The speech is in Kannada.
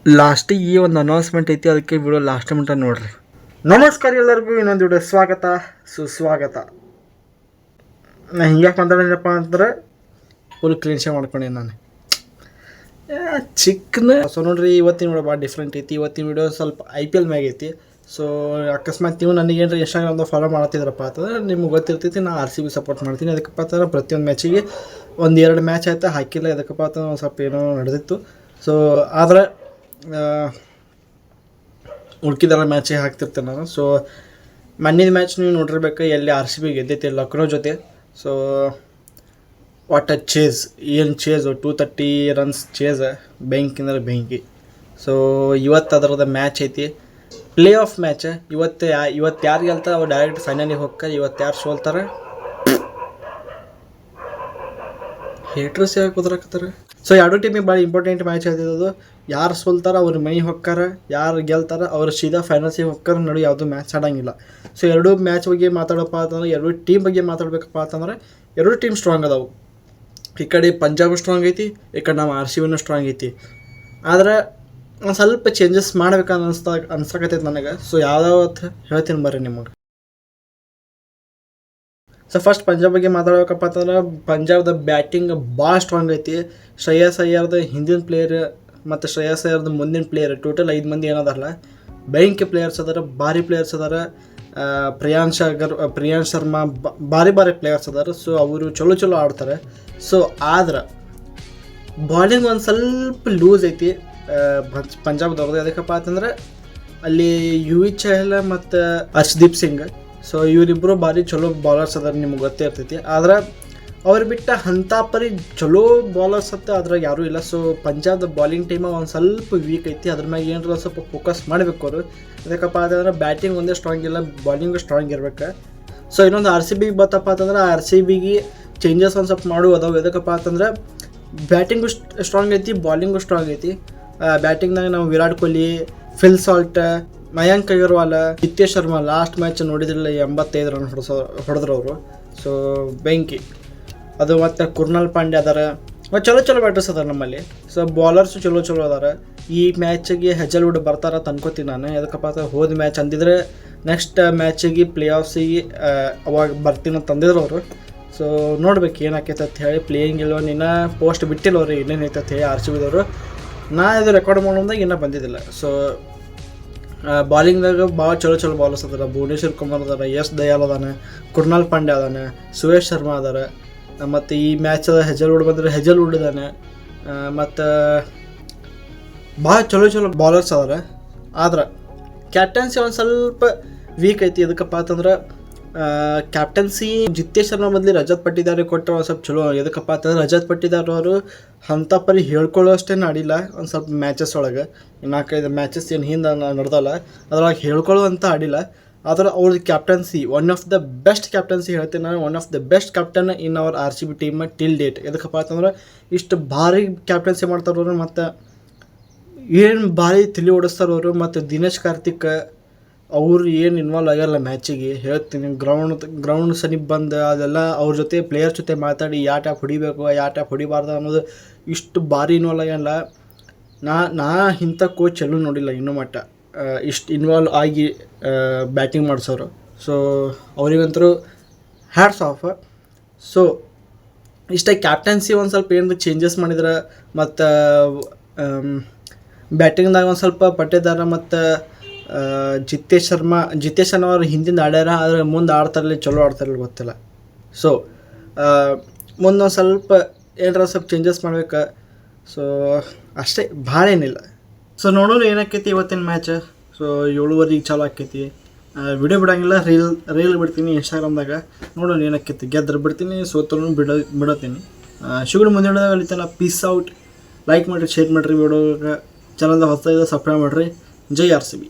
ಲಾಸ್ಟಿಗೆ ಈ ಒಂದು ಅನೌನ್ಸ್ಮೆಂಟ್ ಐತಿ, ಅದಕ್ಕೆ ವಿಡಿಯೋ ಲಾಸ್ಟ್ ಮಟ್ಟ ನೋಡ್ರಿ. ನಮಸ್ಕಾರ ಎಲ್ಲರಿಗೂ, ಇನ್ನೊಂದು ವಿಡಿಯೋ ಸ್ವಾಗತ ಸುಸ್ವಾಗತ. ನಾ ಹಿಂಗ್ಯಾಕೆ ಮಾತಾಡೋಣಪ್ಪ ಅಂತಂದ್ರೆ ಫುಲ್ ಕ್ಲೀನ್ ಶೇವ್ ಮಾಡ್ಕೊಂಡೆ ನಾನು ಚಿಕ್ಕನ. ಸೊ ನೋಡ್ರಿ, ಇವತ್ತಿನ ವಿಡಿಯೋ ಭಾಳ ಡಿಫ್ರೆಂಟ್ ಐತಿ. ಇವತ್ತಿನ ವಿಡಿಯೋ ಸ್ವಲ್ಪ IPL ಮ್ಯಾಗ ಐತಿ. ಸೊ ಅಕಸ್ಮಾತ್ ನೀವು ನನಗೇನು ಇನ್ಸ್ಟಾಗ್ರಾಮ್ದಾಗ ಫಾಲೋ ಮಾಡ್ತಿದ್ರಪ್ಪ ಅಂತಂದ್ರೆ ನಿಮ್ಗೆ ಗೊತ್ತಿರ್ತೈತಿ, ನಾನು RCB ಸಪೋರ್ಟ್ ಮಾಡ್ತೀನಿ. ಅದಕ್ಕಪ್ಪ ಅಂತಂದ್ರೆ ಪ್ರತಿಯೊಂದು ಮ್ಯಾಚಿಗೆ 1-2 ಮ್ಯಾಚ್ ಆಯ್ತಾ ಹಾಕಿಲ್ಲ. ಅದಕ್ಕಪ್ಪ ಅಂತಂದ್ರೆ ಒಂದು ಸ್ವಲ್ಪ ಏನೋ ನಡೆದಿತ್ತು. ಸೊ ಆದರೆ ಉಳ್ಕಿದೆಲ್ಲ ಮ್ಯಾಚಿಗೆ ಹಾಕ್ತಿರ್ತೇನೆ ನಾನು. ಸೊ ಮೊನ್ನಿದ ಮ್ಯಾಚ್ ನೀವು ನೋಡಿರ್ಬೇಕು, ಎಲ್ಲಿ RCB ಗೆದ್ದೈತಿ ಲಕ್ನೋ ಜೊತೆ. ಸೊ ವಾಟ್ ಅ ಚೇಸ್, ಏನು ಚೇಸು, 230 ರನ್ಸ್ ಚೇಸ್, ಬೆಂಕಿಂದ್ರೆ ಬೆಂಕಿ. ಸೊ ಇವತ್ತು ಅದರದ ಮ್ಯಾಚ್ ಐತಿ, ಪ್ಲೇ ಆಫ್ ಮ್ಯಾಚ್. ಇವತ್ತು ಯಾರು ಗೆಲ್ತಾರೆ ಅವ್ರು ಡೈರೆಕ್ಟ್ ಫೈನಲಿಗೆ ಹೋಗ್ತಾರೆ. ಇವತ್ತು ಯಾರು ಸೋಲ್ತಾರೆ ಹೇಟ್ರಸ್ ಯಾಕೆ ಕುದ್ರಾಕತ್ತಾರೆ. ಸೊ ಎರಡು ಟೀಮಿಗೆ ಭಾಳ ಇಂಪಾರ್ಟೆಂಟ್ ಮ್ಯಾಚ್ ಆಗ್ತಿದ್ದು. ಯಾರು ಸೋಲ್ತಾರೆ ಅವ್ರ ಮೈ ಹೊಕ್ಕಾರ, ಯಾರು ಗೆಲ್ತಾರೆ ಅವ್ರು ಸೀದಾ ಫೈನಲ್ಸಿಗೆ ಹೊಕ್ಕಾರ. ನಡು ಯಾವುದೂ ಮ್ಯಾಚ್ ಆಡೋಂಗಿಲ್ಲ. ಸೊ ಎರಡೂ ಮ್ಯಾಚ್ ಬಗ್ಗೆ ಮಾತಾಡೋಪ್ಪ ಅಂತಂದ್ರೆ, ಎರಡೂ ಟೀಮ್ ಬಗ್ಗೆ ಮಾತಾಡಬೇಕಪ್ಪ ಅಂತಂದ್ರೆ, ಎರಡೂ ಟೀಮ್ ಸ್ಟ್ರಾಂಗ್ ಅದಾವೆ. ಈ ಕಡೆ ಪಂಜಾಬ್ ಸ್ಟ್ರಾಂಗ್ ಐತಿ, ಈ ಕಡೆ ನಮ್ಮ RCBನೂ ಸ್ಟ್ರಾಂಗ್ ಐತಿ. ಆದರೆ ಒಂದು ಸ್ವಲ್ಪ ಚೇಂಜಸ್ ಮಾಡ್ಬೇಕಂತ ಅನ್ಸಕತ್ತೈತೆ ನನಗೆ. ಸೊ ಯಾವ್ದಾವತ್ತು ಹೇಳ್ತೀನಿ ಬರ್ರಿ ನಿಮಗೆ. ಸೊ ಫಸ್ಟ್ ಪಂಜಾಬ್ ಬಗ್ಗೆ ಮಾತಾಡ್ಬೇಕಪ್ಪ ಅಂತಂದ್ರೆ, ಪಂಜಾಬ್ದ ಬ್ಯಾಟಿಂಗ್ ಭಾಳ ಸ್ಟ್ರಾಂಗ್ ಐತಿ. ಶ್ರೇಯಸ್ ಅಯ್ಯರ್ದು ಹಿಂದಿನ ಪ್ಲೇಯರ್ ಮತ್ತು ಶ್ರೇಯಸ್ ಅಯ್ಯರ್ದು ಮುಂದಿನ ಪ್ಲೇಯರ್, ಟೋಟಲ್ 5 ಮಂದಿ ಏನದಾರಲ್ಲ ಬೆಂಕಿ ಪ್ಲೇಯರ್ಸ್ ಅದಾರ, ಭಾರಿ ಪ್ಲೇಯರ್ಸ್ ಅದಾರ. ಪ್ರಿಯಾಂಶ್ ಶರ್ಮಾ ಭಾರಿ ಪ್ಲೇಯರ್ಸ್ ಅದಾರ. ಸೊ ಅವರು ಚಲೋ ಆಡ್ತಾರೆ. ಸೊ ಆದ್ರೆ ಬಾಲಿಂಗ್ ಒಂದು ಸ್ವಲ್ಪ ಲೂಸ್ ಐತಿ ಪಂಜಾಬ್ದವ್ರದ್ದು. ಅದಕ್ಕಪ್ಪ ಅಂತಂದ್ರೆ ಅಲ್ಲಿ ಯುವಿ ಚಹಲ್ ಮತ್ತು ಹರ್ಷದೀಪ್ ಸಿಂಗ್. ಸೊ ಇವರಿಬ್ಬರು ಭಾರಿ ಚಲೋ ಬಾಲರ್ಸ್ ಅದಾರ, ನಿಮ್ಗೆ ಗೊತ್ತೇ ಇರ್ತೈತಿ. ಆದ್ರೆ ಅವ್ರು ಬಿಟ್ಟ ಅಂಥ ಪರಿ ಚಲೋ ಬಾಲರ್ಸ್ ಅಂತ ಅದ್ರಾಗ ಯಾರೂ ಇಲ್ಲ. ಸೊ ಪಂಜಾಬ್ದ ಬಾಲಿಂಗ್ ಟೀಮ ಒಂದು ಸ್ವಲ್ಪ ವೀಕ್ ಐತಿ. ಅದ್ರ ಮ್ಯಾಗ ಏನಾರ ಸ್ವಲ್ಪ ಫೋಕಸ್ ಮಾಡಬೇಕು ಅವರು. ಅದಕ್ಕಪ್ಪ ಅಂತಂದ್ರೆ ಬ್ಯಾಟಿಂಗ್ ಒಂದೇ ಸ್ಟ್ರಾಂಗ್ ಇಲ್ಲ, ಬಾಲಿಂಗು ಸ್ಟ್ರಾಂಗ್ ಇರ್ಬೇಕು. ಸೊ ಇನ್ನೊಂದು RCB ಬತ್ತಪ್ಪ ಅಂತಂದ್ರೆ, RCBಗೆ ಚೇಂಜಸ್ ಒಂದು ಸ್ವಲ್ಪ ಮಾಡು ಅದಾವೆ. ಎದಕ್ಕಪ್ಪ ಅಂತಂದ್ರೆ ಬ್ಯಾಟಿಂಗು ಸ್ಟ್ರಾಂಗ್ ಐತಿ, ಬಾಲಿಂಗು ಸ್ಟ್ರಾಂಗ್ ಐತಿ. ಬ್ಯಾಟಿಂಗ್ನಾಗ ನಾವು Virat Kohli, Phil Salt, Mayank Agarwal, Nitesh Sharma last match ನೋಡಿದ್ರಲ್ಲ 85 ರನ್ ಹೊಡೆದ್ರು ಅವರು. ಸೊ ಬೆಂಕಿ ಅದು. ಮತ್ತು ಕುರ್ನಾಲ್ ಪಾಂಡ್ಯ ಅದಾರ, ಚಲೋ ಬ್ಯಾಟರ್ಸ್ ಅದಾರ ನಮ್ಮಲ್ಲಿ. ಸೊ ಬಾಲರ್ಸು ಚಲೋ ಅದಾರ. ಈ ಮ್ಯಾಚಿಗೆ ಹೆಜಲ್ವುಡ್ ಬರ್ತಾರ ಅನ್ಕೋತೀನಿ ನಾನು. ಎದಕ್ಕಪ್ಪ ಅಂತ ಹೋದ ಮ್ಯಾಚ್ ಅಂದಿದ್ರೆ ನೆಕ್ಸ್ಟ್ ಮ್ಯಾಚಿಗೆ ಪ್ಲೇ ಆಫ್ಸಿಗೆ ಅವಾಗ ಬರ್ತೀನಿ ಅಂತ ತಂದಿದ್ರು ಅವರು. ಸೊ ನೋಡ್ಬೇಕು ಏನಾಕೈತೆ ಅಂತ ಹೇಳಿ. ಪ್ಲೇಯಿಂಗ್ ಇಲ್ವ ಇನ್ನೂ ಪೋಸ್ಟ್ ಬಿಟ್ಟಿಲ್ಲ ಅವ್ರು, ಏನೇನು ಐತೆ ಅಂತ ಹೇಳಿ RCBದವರು. ನಾ ಇದು ರೆಕಾರ್ಡ್ ಮಾಡೋದಾಗ ಇನ್ನೂ ಬಂದಿದ್ದಿಲ್ಲ. ಸೊ ಬಾಲಿಂಗ್ದಾಗ ಭಾಳ ಚಲೋ ಬಾಲರ್ಸ್ ಅದಾರ. ಭುವನೇಶ್ವರ್ ಕುಮಾರ್ ಅದಾರ, ಎಸ್ ದಯಾಲ್ ಅದಾನ, ಕುರ್ನಾಲ್ ಪಾಂಡ್ಯ ಅದಾನ, ಸುರೇಶ್ ಶರ್ಮಾ ಅದಾರ. ಮತ್ತು ಈ ಮ್ಯಾಚ್ ಹೆಜಲ್ವುಡ್ ಬಂದರೆ ಹೆಜಲ್ವುಡ್ ಅದಾನೆ. ಮತ್ತು ಭಾಳ ಚಲೋ ಬಾಲರ್ಸ್ ಅದಾರ. ಆದ್ರೆ ಕ್ಯಾಪ್ಟನ್ಸಿ ಒಂದು ಸ್ವಲ್ಪ ವೀಕ್ ಐತಿ. ಎದಕ್ಕಪ್ಪ ಅಂತಂದ್ರೆ ಕ್ಯಾಪ್ಟನ್ಸಿ ಜಿತೇಶ್ ಶರ್ಮಾ ಬದಲಿ ರಜತ್ ಪಟ್ಟಿದಾರಿಗೆ ಕೊಟ್ಟರೆ ಒಂದು ಸ್ವಲ್ಪ ಚಲೋ. ಎದಕ್ಕಪ್ಪ ಅಂತಂದ್ರೆ ರಜತ್ ಪಟ್ಟಿದಾರ್ ಅವರು ಅಂಥ ಪರಿ ಹೇಳ್ಕೊಳ್ಳೋ ಅಷ್ಟೇನು ಆಡಿಲ್ಲ. ಒಂದು ಸ್ವಲ್ಪ ಮ್ಯಾಚಸ್ ಒಳಗೆ 4-5 ಮ್ಯಾಚಸ್ ಏನು ಹಿಂದೆ ನಡೆದಲ್ಲ ಅದ್ರೊಳಗೆ ಹೇಳ್ಕೊಳ್ಳೋವಂಥ ಆಡಿಲ್ಲ. ಆದ್ರೆ ಅವ್ರದ್ದು captaincy one of the best captaincy ಹೇಳ್ತೀನಿ ನಾನು. One of the best captain in ಅವರ್ RCB ಟೀಮ್ ಟಿಲ್ ಡೇಟ್. ಎದಕ್ಕಪ್ಪ ಅಂತಂದ್ರೆ ಇಷ್ಟು ಭಾರಿ ಕ್ಯಾಪ್ಟನ್ಸಿ ಮಾಡ್ತಾರವರು, ಮತ್ತು ಏನು ಭಾರಿ ತಲೆ ಓಡಿಸ್ತಾರೆ ಅವರು. ಮತ್ತು ದಿನೇಶ್ ಕಾರ್ತಿಕ್ ಅವ್ರು ಏನು ಇನ್ವಾಲ್ವ್ ಆಗ್ಯಾರಲ್ಲ ಮ್ಯಾಚಿಗೆ, ಹೇಳ್ತೀನಿ. ಗ್ರೌಂಡ್ ಸನಿಪ್ ಬಂದು ಅದೆಲ್ಲ ಅವ್ರ ಜೊತೆ ಪ್ಲೇಯರ್ಸ್ ಜೊತೆ ಮಾತಾಡಿ ಯಾವ ಟ್ಯಾಪ್ ಹೊಡಿಬೇಕು ಯಾವ ಟ್ಯಾಪ್ ಹೊಡಿಬಾರ್ದು ಅನ್ನೋದು ಇಷ್ಟು ಭಾರಿ ಇನ್ವಾಲ್ವ್ ಆಗ್ಯಾನಲ್ಲ. ನಾ ಇಂಥ ಕೋಚ್ ಎಲ್ಲೂ ನೋಡಿಲ್ಲ ಇನ್ನೂ ಮಟ್ಟ ಇಷ್ಟು ಇನ್ವಾಲ್ವ್ ಆಗಿ ಬ್ಯಾಟಿಂಗ್ ಮಾಡಿಸೋರು. ಸೊ ಅವ್ರಿಗಂತರೂ ಹ್ಯಾಟ್ಸ್ ಆಫ್. ಸೊ ಇಷ್ಟೇ ಕ್ಯಾಪ್ಟನ್ಸಿ ಒಂದು ಸ್ವಲ್ಪ ಏನಾದ್ರು ಚೇಂಜಸ್ ಮಾಡಿದ್ರೆ, ಮತ್ತು ಬ್ಯಾಟಿಂಗ್ದಾಗ ಒಂದು ಸ್ವಲ್ಪ ಪಟ್ಟೇದಾರ ಮತ್ತು ಜಿತೇಶ್ ಶರ್ಮಾ ಅವ್ರು ಹಿಂದಿಂದ ಆಡ್ಯಾರ. ಆದರೆ ಮುಂದೆ ಆಡ್ತಾರಲ್ಲಿ ಚಲೋ ಆಡ್ತಾರಲ್ಲ ಗೊತ್ತಿಲ್ಲ. ಸೊ ಮುಂದೊಂದು ಸ್ವಲ್ಪ ಏನಾರ ಸ್ವಲ್ಪ ಚೇಂಜಸ್ ಮಾಡ್ಬೇಕು. ಸೊ ಅಷ್ಟೇ, ಭಾಳ ಏನಿಲ್ಲ. ಸೊ ನೋಡೋರು ಏನಾಕೈತಿ ಇವತ್ತಿನ ಮ್ಯಾಚ್. ಸೊ 7:30 ಚಾಲು ಆಕೈತಿ. ವಿಡಿಯೋ ಬಿಡೋಂಗಿಲ್ಲ, ರೀಲ್ ಬಿಡ್ತೀನಿ ಇನ್ಸ್ಟಾಗ್ರಾಮ್ದಾಗ. ನೋಡೋಣ ಏನಾಕೈತಿ. ಗೆದ್ರೆ ಬಿಡ್ತೀನಿ, ಸೋತರೂ ಬಿಡೋತೀನಿ. ಶುಗರ್ ಮುಂದೆ ಹಿಡಿದಾಗ ಅಲ್ಲಿತನ ಪೀಸ್ ಔಟ್. ಲೈಕ್ ಮಾಡಿರಿ, ಶೇರ್ ಮಾಡಿರಿ, ವಿಡಿಯೋಗೆ ಚಾನಲ್ದಾಗ ಹೊಸ ಸಬ್ಸ್ಕ್ರೈಬ್ ಮಾಡಿರಿ. ಜೈ RCB.